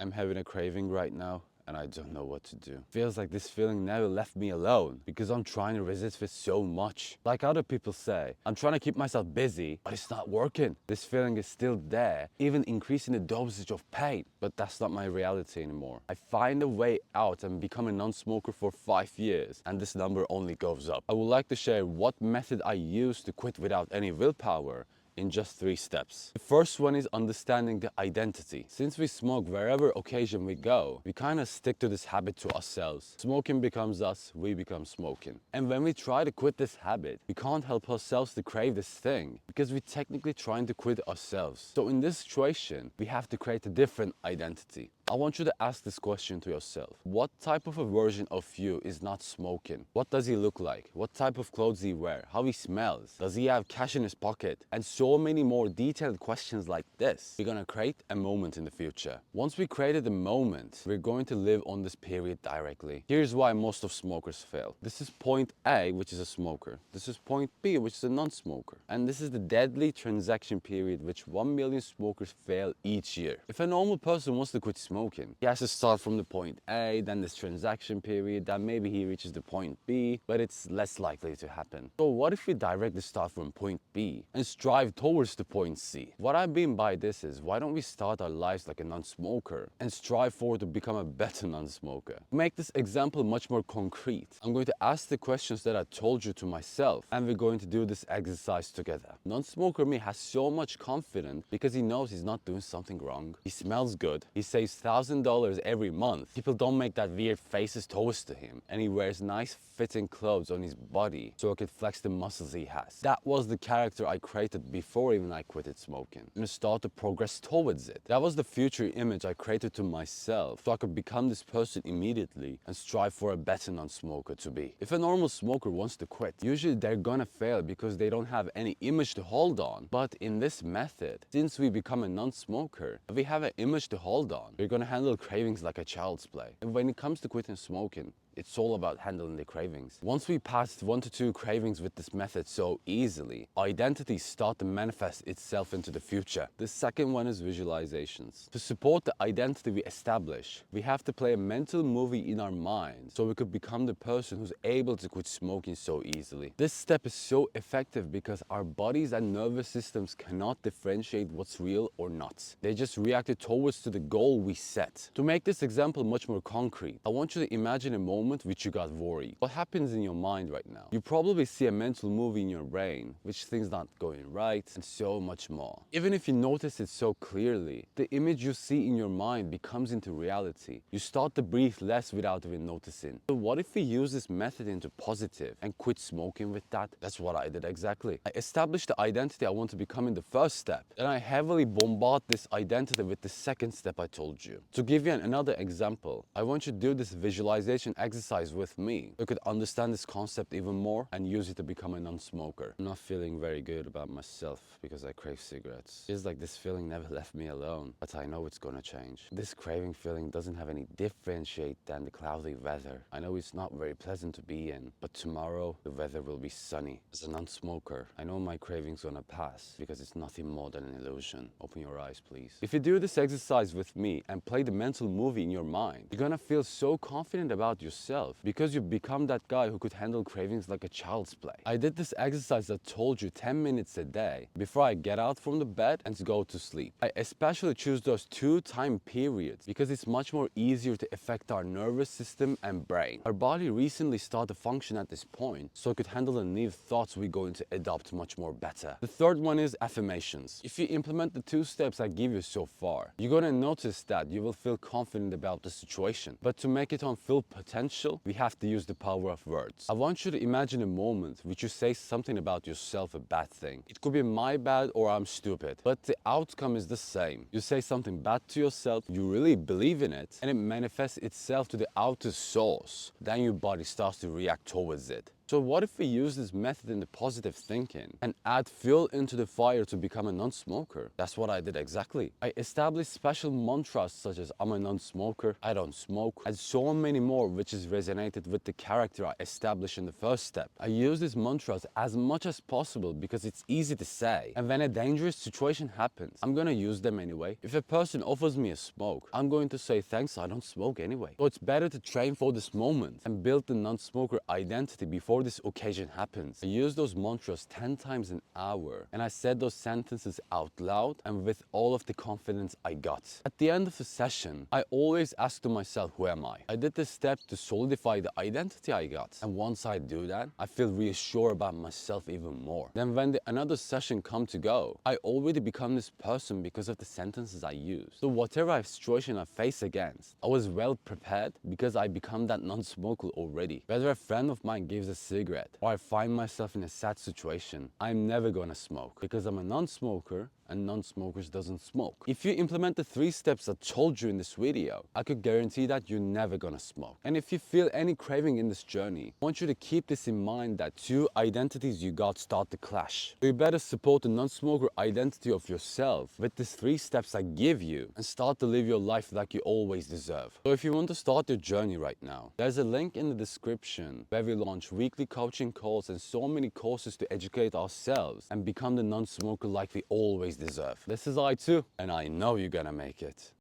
I'm having a craving right now and I don't know what to do. Feels like this feeling never left me alone because I'm trying to resist it so much. Like other people say, I'm trying to keep myself busy, but it's not working. This feeling is still there, even increasing the dosage of pain. But that's not my reality anymore. I find a way out and become a non-smoker for 5 years, and this number only goes up. I would like to share what method I use to quit without any willpower in just 3 steps. The first one is understanding the identity. Since we smoke wherever occasion we go, we kind of stick to this habit to ourselves. Smoking becomes us, we become smoking. And when we try to quit this habit, we can't help ourselves to crave this thing because we're technically trying to quit ourselves. So in this situation, we have to create a different identity. I want you to ask this question to yourself. What type of a version of you is not smoking? What does he look like? What type of clothes he wear? How he smells? Does he have cash in his pocket? And so many more detailed questions like this. We're gonna create a moment in the future. Once we created the moment, we're going to live on this period directly. Here's why most of smokers fail. This is point A, which is a smoker. This is point B, which is a non-smoker. And this is the deadly transaction period which 1 million smokers fail each year. If a normal person wants to quit smoking, he has to start from the point A, then this transaction period, then maybe he reaches the point B, but it's less likely to happen. So what if we directly start from point B and strive towards the point C? What I mean by this is, why don't we start our lives like a non-smoker and strive forward to become a better non-smoker? To make this example much more concrete, I'm going to ask the questions that I told you to myself, and we're going to do this exercise together. Non-smoker me has so much confidence because he knows he's not doing something wrong. He smells good. He saves $1,000 every month. People don't make that weird faces towards to him, and he wears nice fitting clothes on his body so he could flex the muscles he has. That was the character I created before even I quitted smoking, and start to progress towards it. That was the future image I created to myself so I could become this person immediately and strive for a better non-smoker to be. If a normal smoker wants to quit, usually they're gonna fail because they don't have any image to hold on. But in this method, since we become a non-smoker, we have an image to hold on. We're gonna handle cravings like a child's play. And when it comes to quitting smoking, it's all about handling the cravings. Once we passed 1 to 2 cravings with this method so easily, identities start to manifest itself into the future. The second one is visualizations. To support the identity we establish, we have to play a mental movie in our mind so we could become the person who's able to quit smoking so easily. This step is so effective because our bodies and nervous systems cannot differentiate what's real or not. They just reacted towards to the goal we set. To make this example much more concrete, I want you to imagine a moment which you got worried. What happens in your mind right now? You probably see a mental movie in your brain, which things not going right, and so much more. Even if you notice it so clearly, the image you see in your mind becomes into reality. You start to breathe less without even noticing. So what if we use this method into positive and quit smoking with that? That's what I did exactly. I established the identity I want to become in the first step, and I heavily bombard this identity with the second step I told you. To give you another example, I want you to do this visualization exercise with me. You could understand this concept even more and use it to become a non-smoker. I'm not feeling very good about myself because I crave cigarettes. Feels like this feeling never left me alone, but I know it's gonna change. This craving feeling doesn't have any differentiate than the cloudy weather. I know it's not very pleasant to be in, but tomorrow the weather will be sunny. As a non-smoker, I know my craving's gonna pass because it's nothing more than an illusion. Open your eyes, please. If you do this exercise with me and play the mental movie in your mind, you're gonna feel so confident about yourself because you become that guy who could handle cravings like a child's play. I did this exercise that told you 10 minutes a day before I get out from the bed and go to sleep. I especially choose those 2 time periods because it's much more easier to affect our nervous system and brain. Our body recently started to function at this point so it could handle the new thoughts we're going to adopt much more better. The third one is affirmations. If you implement the 2 steps I give you so far, you're gonna notice that you will feel confident about the situation. But to make it on full potential, we have to use the power of words. I want you to imagine a moment which you say something about yourself, a bad thing. It could be my bad or I'm stupid, but the outcome is the same. You say something bad to yourself, you really believe in it, and it manifests itself to the outer source. Then your body starts to react towards it. So what if we use this method in the positive thinking and add fuel into the fire to become a non-smoker? That's what I did exactly. I established special mantras such as I'm a non-smoker, I don't smoke, and so many more, which has resonated with the character I established in the first step. I use these mantras as much as possible because it's easy to say, and when a dangerous situation happens, I'm gonna use them anyway. If a person offers me a smoke, I'm going to say thanks, I don't smoke anyway. So it's better to train for this moment and build the non-smoker identity before this occasion happens. I use those mantras 10 times an hour, and I said those sentences out loud and with all of the confidence I got. At the end of the session, I always ask to myself, who am I? I did this step to solidify the identity I got, and once I do that, I feel reassured about myself even more. Then when another session come to go, I already become this person because of the sentences I use. So whatever situation I face against, I was well prepared because I become that non-smoker already. Whether a friend of mine gives a cigarette or I find myself in a sad situation, I'm never gonna smoke because I'm a non-smoker and non-smokers doesn't smoke. If you implement the 3 steps I told you in this video, I could guarantee that you're never gonna smoke. And if you feel any craving in this journey, I want you to keep this in mind that 2 identities you got start to clash. So you better support the non-smoker identity of yourself with these 3 steps I give you and start to live your life like you always deserve. So if you want to start your journey right now, there's a link in the description where we launch weekly coaching calls and so many courses to educate ourselves and become the non-smoker like we always deserve. This is I too, and I know you're gonna make it.